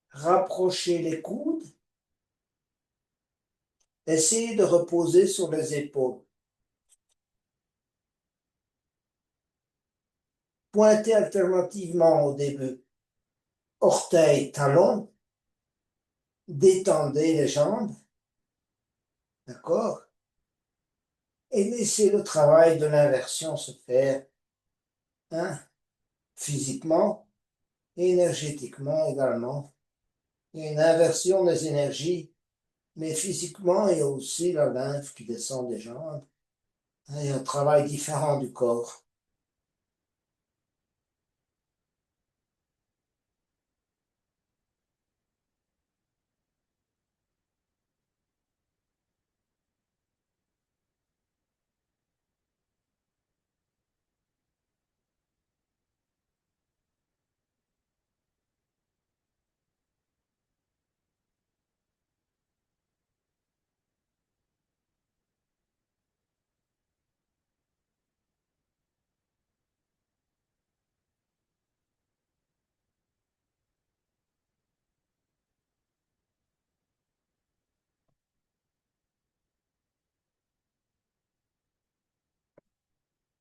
Rapprochez les coudes. Essayez de reposer sur les épaules. Pointez alternativement au début. Orteils, talons. Détendez les jambes. D'accord? Et laissez le travail de l'inversion se faire. Hein? Physiquement, énergétiquement également. Il y a une inversion des énergies, mais physiquement, il y a aussi la lymphe qui descend des jambes. Il y a un travail différent du corps.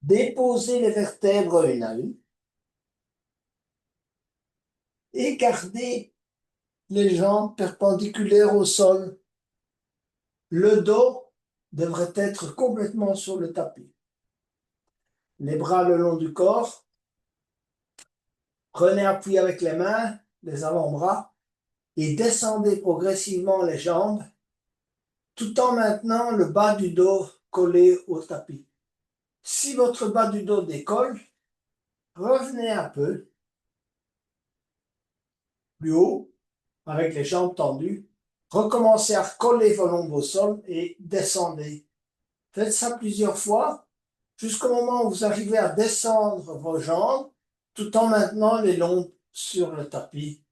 Déposez les vertèbres une à une et gardez les jambes perpendiculaires au sol. Le dos devrait être complètement sur le tapis. Les bras le long du corps. Prenez appui avec les mains, les avant-bras, et descendez progressivement les jambes, tout en maintenant le bas du dos collé au tapis. Si votre bas du dos décolle, revenez un peu plus haut, avec les jambes tendues. Recommencez à coller vos jambes au sol et descendez. Faites ça plusieurs fois, jusqu'au moment où vous arrivez à descendre vos jambes, tout en maintenant les longs sur le tapis.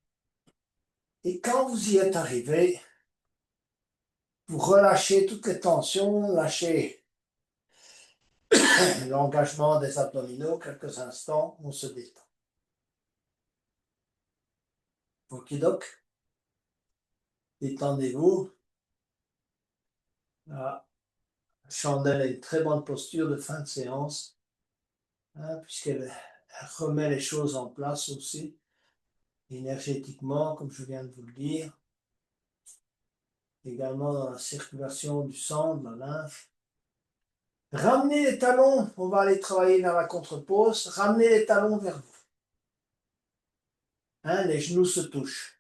Et quand vous y êtes arrivé, vous relâchez toutes les tensions, lâchez l'engagement des abdominaux, quelques instants, on se détend. Okidoc, détendez-vous. La chandelle est une très bonne posture de fin de séance, hein, puisqu'elle remet les choses en place aussi, énergétiquement, comme je viens de vous le dire, également dans la circulation du sang, de la lymphe. Ramenez les talons, on va aller travailler vers la contre-pose, ramenez les talons vers vous. Hein, les genoux se touchent,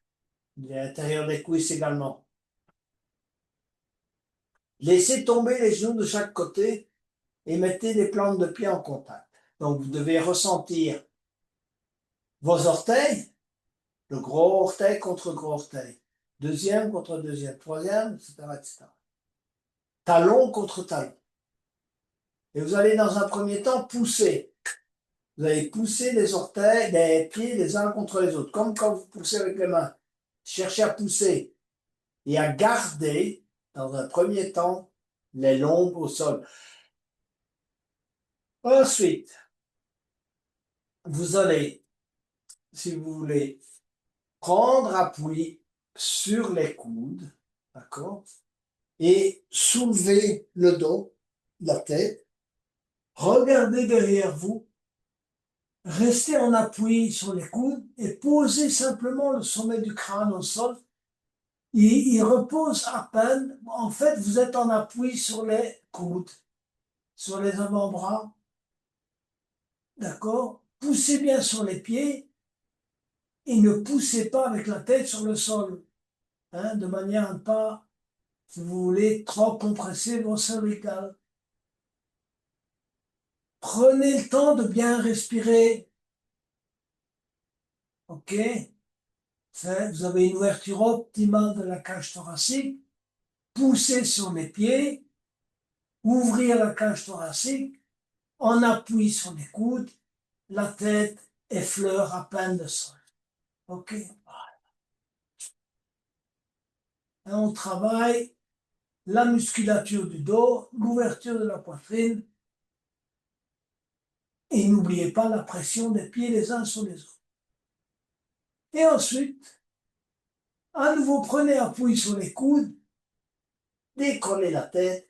l'intérieur des cuisses également. Laissez tomber les genoux de chaque côté et mettez les plantes de pied en contact. Donc vous devez ressentir vos orteils, le gros orteil contre gros orteil, deuxième contre deuxième, troisième, etc., etc. Talon contre talon. Et vous allez dans un premier temps pousser. Vous allez pousser les orteils, les pieds les uns contre les autres, comme quand vous poussez avec les mains. Cherchez à pousser. et à garder, dans un premier temps, les lombes au sol. Ensuite, vous allez, si vous voulez, prendre appui sur les coudes, d'accord, et soulever le dos, la tête, regardez derrière vous, restez en appui sur les coudes et posez simplement le sommet du crâne au sol. Il repose à peine. En fait, vous êtes en appui sur les coudes, sur les avant-bras, d'accord? Poussez bien sur les pieds et ne poussez pas avec la tête sur le sol, hein, de manière à ne pas, si vous voulez, trop compresser vos cervicales. Prenez le temps de bien respirer, ok? Vous avez une ouverture optimale de la cage thoracique. Poussez sur les pieds, ouvrir la cage thoracique, en appui sur les coudes, la tête effleure à peine le sol. Ok? Et on travaille la musculature du dos, l'ouverture de la poitrine, et n'oubliez pas la pression des pieds les uns sur les autres. Et ensuite, à nouveau, prenez appui sur les coudes, décollez la tête,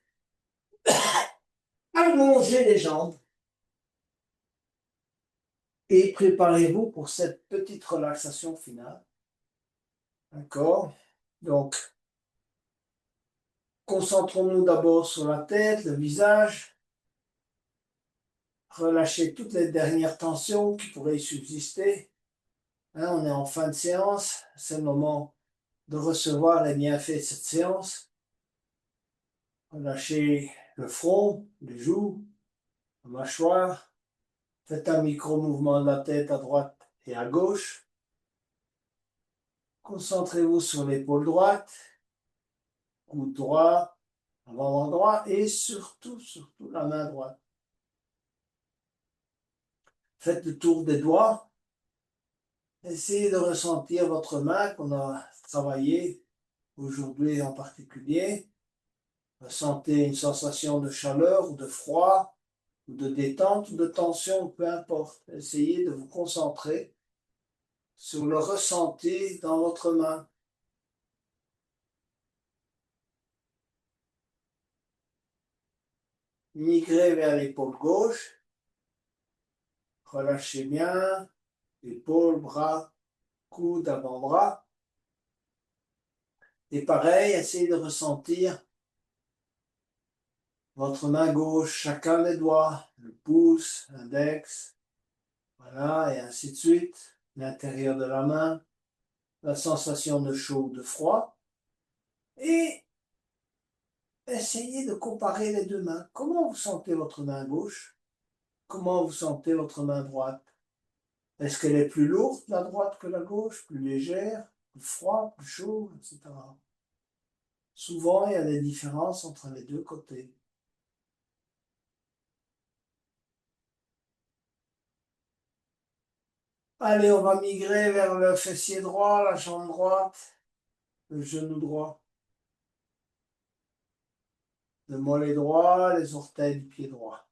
allongez les jambes et préparez-vous pour cette petite relaxation finale. D'accord? Donc, concentrons-nous d'abord sur la tête, le visage. Relâchez toutes les dernières tensions qui pourraient y subsister. Hein, on est en fin de séance. C'est le moment de recevoir les bienfaits de cette séance. Relâchez le front, les joues, la mâchoire. Faites un micro-mouvement de la tête à droite et à gauche. Concentrez-vous sur l'épaule droite, coude droit, avant-bras droit et surtout la main droite. Faites le tour des doigts. Essayez de ressentir votre main qu'on a travaillé aujourd'hui en particulier. Ressentez une sensation de chaleur ou de froid, ou de détente ou de tension, peu importe. Essayez de vous concentrer sur le ressenti dans votre main. Migrez vers l'épaule gauche. Relâchez bien. Épaules, bras, coudes, avant-bras. Et pareil, essayez de ressentir votre main gauche, chacun des doigts, le pouce, l'index, voilà, et ainsi de suite. L'intérieur de la main, la sensation de chaud ou de froid. Et essayez de comparer les deux mains. Comment vous sentez votre main gauche? Comment vous sentez votre main droite? Est-ce qu'elle est plus lourde, la droite, que la gauche? Plus légère? Plus froid? Plus chaud? Etc. Souvent, il y a des différences entre les deux côtés. Allez, on va migrer vers le fessier droit, la jambe droite, le genou droit, le mollet droit, les orteils du pied droit.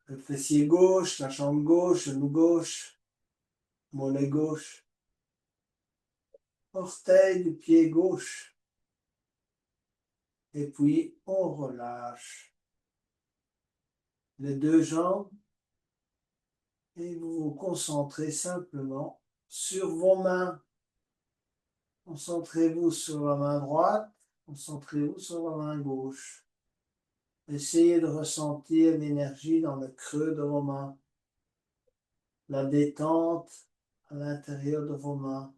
Le fessier gauche, la jambe gauche, genou gauche, mollet gauche, orteil du pied gauche. Et puis, on relâche les deux jambes et vous vous concentrez simplement sur vos mains. Concentrez-vous sur la main droite, concentrez-vous sur la main gauche. Essayez de ressentir l'énergie dans le creux de vos mains, la détente à l'intérieur de vos mains.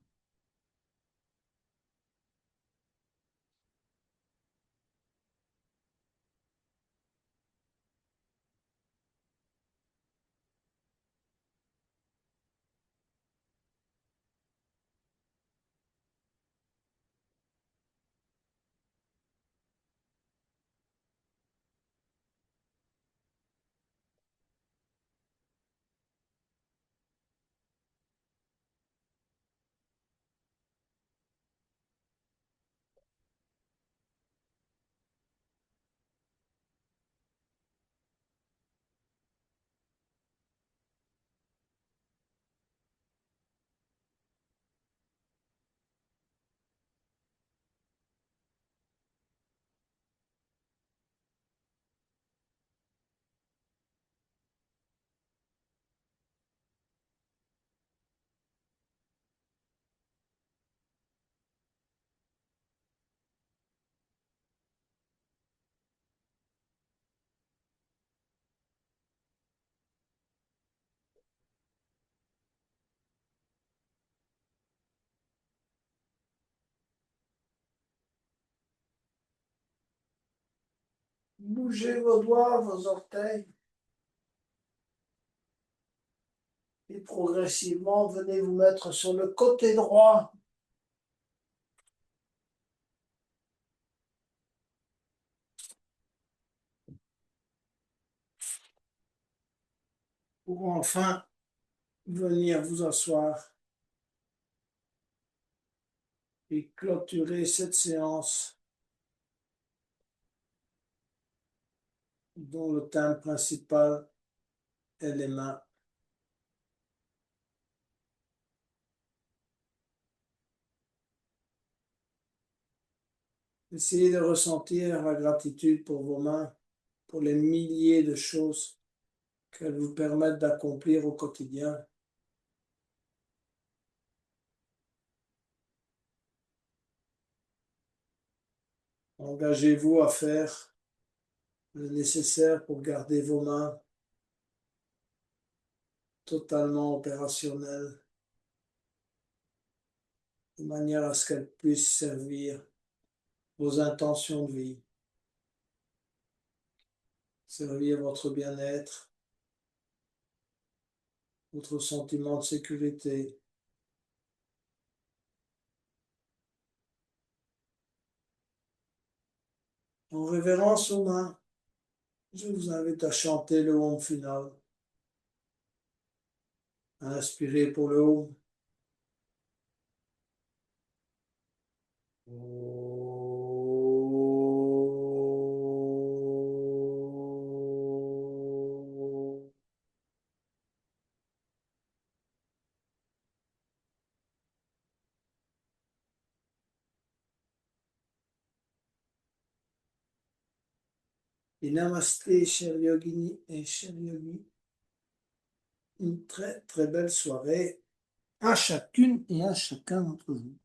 Bougez vos doigts, vos orteils. Et progressivement, venez vous mettre sur le côté droit. Pour enfin venir vous asseoir et clôturer cette séance dont le thème principal est les mains. Essayez de ressentir la gratitude pour vos mains, pour les milliers de choses qu'elles vous permettent d'accomplir au quotidien. Engagez-vous à faire le nécessaire pour garder vos mains totalement opérationnelles, de manière à ce qu'elles puissent servir vos intentions de vie, servir votre bien-être, votre sentiment de sécurité. En révérence aux mains, je vous invite à chanter le home final. Inspirez pour le home. Et namasté, cher yogini et cher yogi. Une très très belle soirée à chacune et à chacun d'entre vous.